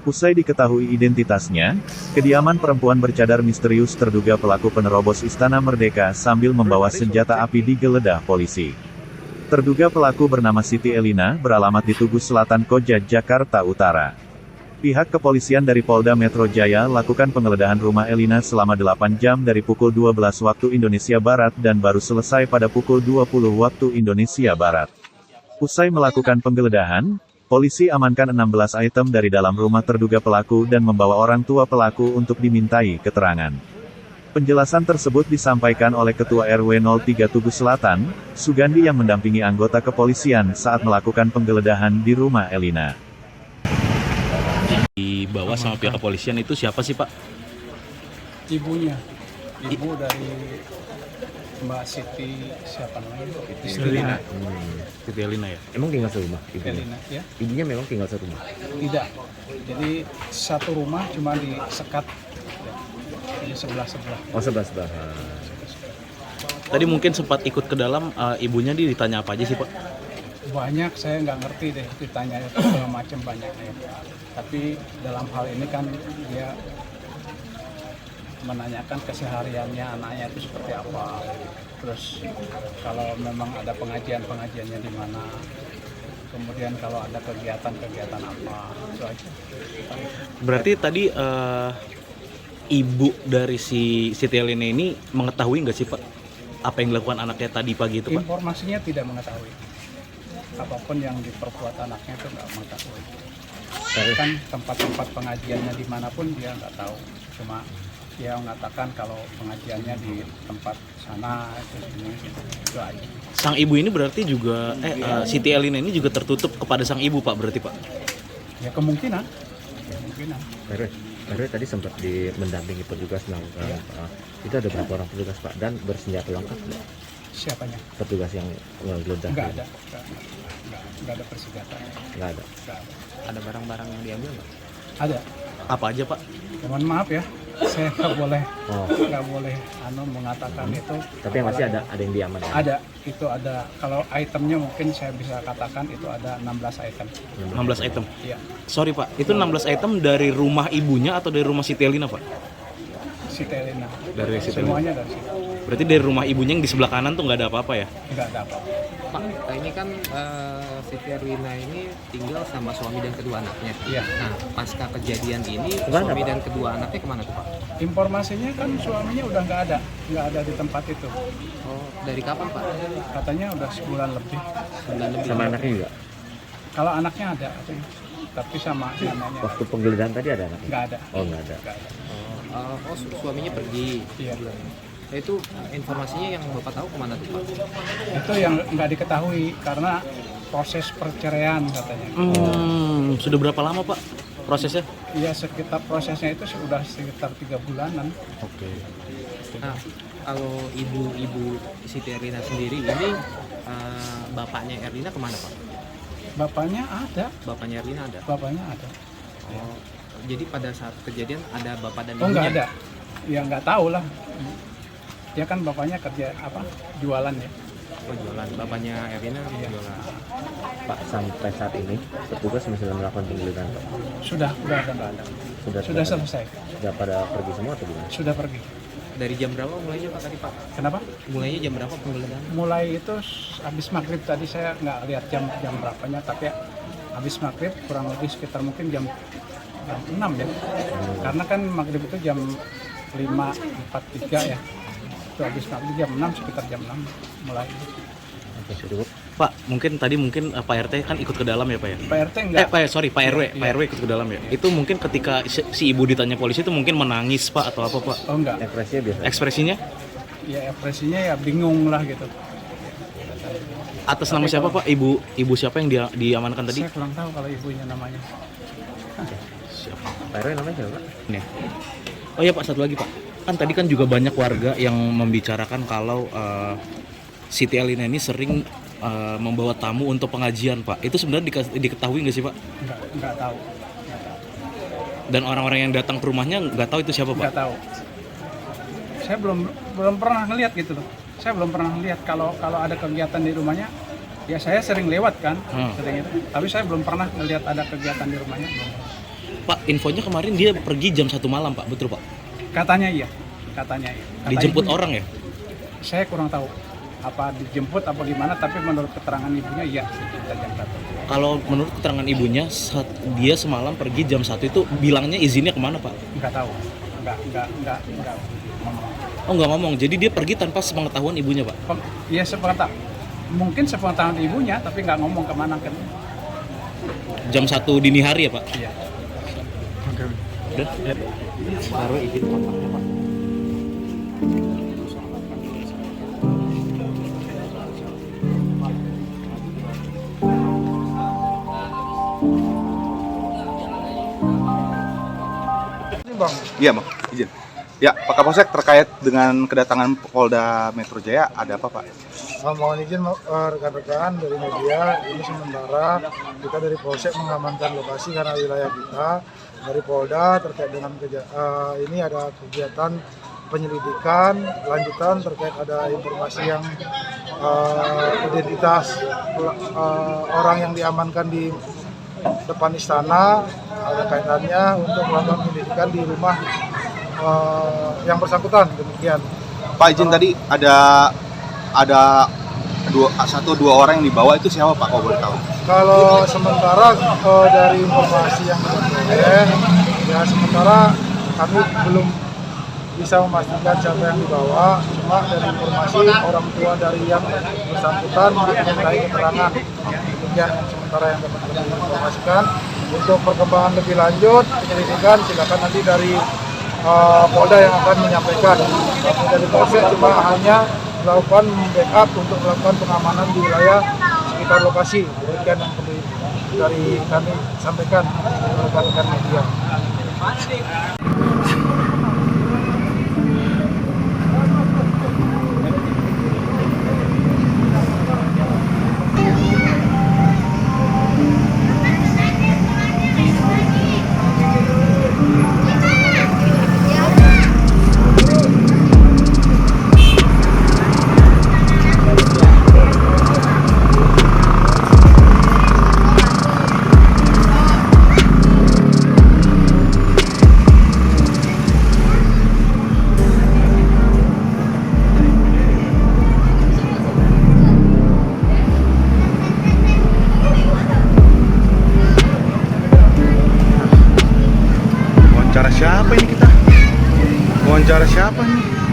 Usai diketahui identitasnya, kediaman perempuan bercadar misterius terduga pelaku penerobos Istana Merdeka sambil membawa senjata api digeledah polisi. Terduga pelaku bernama Siti Elina, beralamat di Tugu Selatan Koja, Jakarta Utara. Pihak kepolisian dari Polda Metro Jaya lakukan penggeledahan rumah Elina selama 8 jam dari pukul 12 waktu Indonesia Barat dan baru selesai pada pukul 20 waktu Indonesia Barat. Usai melakukan penggeledahan, polisi amankan 16 item dari dalam rumah terduga pelaku dan membawa orang tua pelaku untuk dimintai keterangan. Penjelasan tersebut disampaikan oleh Ketua RW 03 Tugu Selatan, Sugandi yang mendampingi anggota kepolisian saat melakukan penggeledahan di rumah Elina. Dibawa sama pihak kepolisian itu siapa sih Pak? Ibunya, ibu dari Mbak Siti siapa namanya? Siti Elina. Siti Elina ya? Emang tinggal serumah ibunya? Elina, ya? Ibunya memang tinggal serumah? Tidak. Jadi satu rumah cuma disekat. Jadi sebelah-sebelah. Oh, sebelah-sebelah. Tadi mungkin sempat ikut ke dalam, ibunya ditanya apa aja sih Pak? Banyak, saya nggak ngerti deh ditanya segala macam banyak ya. Tapi dalam hal ini kan dia menanyakan kesehariannya anaknya itu seperti apa. Terus kalau memang ada pengajiannya di mana. Kemudian kalau ada kegiatan apa. Itu aja. Berarti tadi ibu dari si Siti Elina ini mengetahui nggak sih Pak apa yang dilakukan anaknya tadi pagi itu Pak? Informasinya tidak mengetahui. Apapun yang diperbuat anaknya itu nggak mengetahui. Kan tempat-tempat pengajiannya dimanapun dia nggak tahu. Cuma dia mengatakan kalau pengajiannya di tempat sana itu sini itu aja. Sang ibu ini berarti juga Siti Elina ini juga tertutup kepada sang ibu Pak berarti Pak? Ya kemungkinan. RW tadi sempat mendampingi petugas melakukan itu ada berapa orang petugas Pak dan bersenjata lengkap nggak? Siapanya? Petugas yang ngegeledah? Nggak ada persenjataan. Nggak ada. Ada barang-barang yang diambil nggak? Ada. Apa aja Pak? Ya, mohon maaf ya, saya Oh. nggak boleh mengatakan itu. Tapi yang masih ada yang diamankan? Ada, itu ada. Kalau itemnya mungkin saya bisa katakan itu ada 16 item. 16 item. Iya, Sorry Pak, itu 16 item dari rumah ibunya atau dari rumah Siti Elina Pak? Siti Elina. Dari Siti Elina. Semuanya dari situ. Berarti dari rumah ibunya yang di sebelah kanan tuh nggak ada apa-apa ya? Nggak ada apa-apa. Pak, ini kan Siti Erlina ini tinggal sama suami dan kedua anaknya. Iya. Nah, pasca kejadian ini Kemana, suami Pak? dan kedua anaknya kemana tuh Pak? Informasinya kan suaminya udah nggak ada di tempat itu. Oh, dari kapan Pak? Katanya udah sebulan lebih. Bulan lebih. Sama anaknya juga? Kalau anaknya ada, tapi sama namanya Waktu penggeledahan tadi ada anaknya? nggak ada. Oh, nggak ada. Nggak ada. Suaminya pergi. Iya. Nah, itu informasinya yang Bapak tahu kemana tuh Pak? Itu yang nggak diketahui karena proses perceraian katanya. Sudah berapa lama Pak prosesnya? Iya, sekitar prosesnya itu sudah sekitar 3 bulanan. Oke. Nah, kalau ibu Siti Erlina sendiri ini bapaknya Erlina kemana Pak? Bapaknya ada. Bapaknya Erlina ada? Bapaknya ada. Oh, jadi pada saat kejadian ada bapak dan Oh, ibunya? nggak ada. Ya nggak tahu lah. Dia kan bapaknya kerja jualan ya. Oh, jualan. Bapaknya Erlina Iya. jualan. Pak, sampai saat ini petugas masih melakukan penggeledahan Pak? Sudah nggak ada. Sudah selesai. Sudah pada pergi semua atau gimana? Sudah pergi. Dari jam berapa mulainya Pak tadi Pak? Kenapa? Mulainya jam berapa penggeledahan? Mulai itu habis maghrib tadi, saya nggak lihat jam berapanya, tapi habis maghrib kurang lebih sekitar mungkin jam 6 ya. Karena kan maghrib itu jam 5.43 ya. Itu habis maghrib jam 6, sekitar jam 6 mulai. Oke, cukup. Pak, mungkin Pak RT kan ikut ke dalam ya Pak ya? Pak RT enggak. Pak RW, Iya. Pak RW ikut ke dalam ya. Itu mungkin ketika si ibu ditanya polisi itu mungkin menangis Pak atau apa Pak? Oh enggak. Ekspresinya biasa? Ekspresinya Ya ekspresinya ya bingung lah gitu. atas nama siapa Pak? Ibu siapa yang diamankan tadi? Saya kurang tahu kalau ibunya namanya. Siapa? Pak RW namanya siapa Pak? Nih. Oh ya Pak, satu lagi Pak. Kan tadi kan juga banyak warga yang membicarakan kalau Siti Elina ini sering membawa tamu untuk pengajian Pak. Itu sebenarnya diketahui nggak sih Pak? Nggak tahu. Dan orang-orang yang datang ke rumahnya nggak tahu itu siapa Pak? Nggak tahu. Saya belum pernah ngelihat gitu loh. Saya belum pernah lihat kalau ada kegiatan di rumahnya. Ya saya sering lewat kan, sering itu. Tapi saya belum pernah ngelihat ada kegiatan di rumahnya. Pak, infonya kemarin dia pergi jam 1 malam, Pak. Betul, Pak? Katanya iya. Katanya iya. Kata Dijemput ibunya. orang ya? Saya kurang tahu apa dijemput apa gimana, tapi menurut keterangan ibunya iya kita jam 1. Kalau menurut keterangan ibunya, dia semalam pergi jam 1 itu bilangnya izinnya kemana, Pak? Nggak tahu. Nggak ngomong. Oh, nggak ngomong. Jadi dia pergi tanpa sepengetahuan ibunya, Pak? Iya sepengetahuan. Mungkin sepengetahuan ibunya, tapi nggak ngomong kemana kan. Jam 1 dini hari ya, Pak? Iya. Udah? Taruh izin kontaknya, Pak. Bang. Iya, Bang. Izin. Ya, Pak Kapolsek, terkait dengan kedatangan Polda Metro Jaya, ada apa, Pak? Mohon izin rekan-rekan dari media, ini sementara kita dari Polsek mengamankan lokasi karena wilayah kita. Dari Polda terkait dengan ini ada kegiatan penyelidikan lanjutan terkait ada informasi yang identitas orang yang diamankan di depan istana, ada kaitannya untuk melakukan penyelidikan di rumah yang bersangkutan, demikian. Pak, izin tadi ada satu dua orang yang dibawa, itu siapa, Pak, kalau boleh tahu? Kalau sementara dari informasi yang kita peroleh, ya sementara kami belum bisa memastikan siapa yang dibawa. Cuma dari informasi orang tua dari yang bersangkutan dimintai keterangan. Demikian sementara yang dapat kami informasikan. Untuk perkembangan lebih lanjut penyelidikan silakan nanti dari Polda yang akan menyampaikan. Kami dari Polsek cuma hanya melakukan backup untuk melakukan pengamanan di wilayah sekitar lokasi. Demikian yang dari kami sampaikan rekan-rekan media. Wawancara siapa ini kita? Wawancara siapa nih?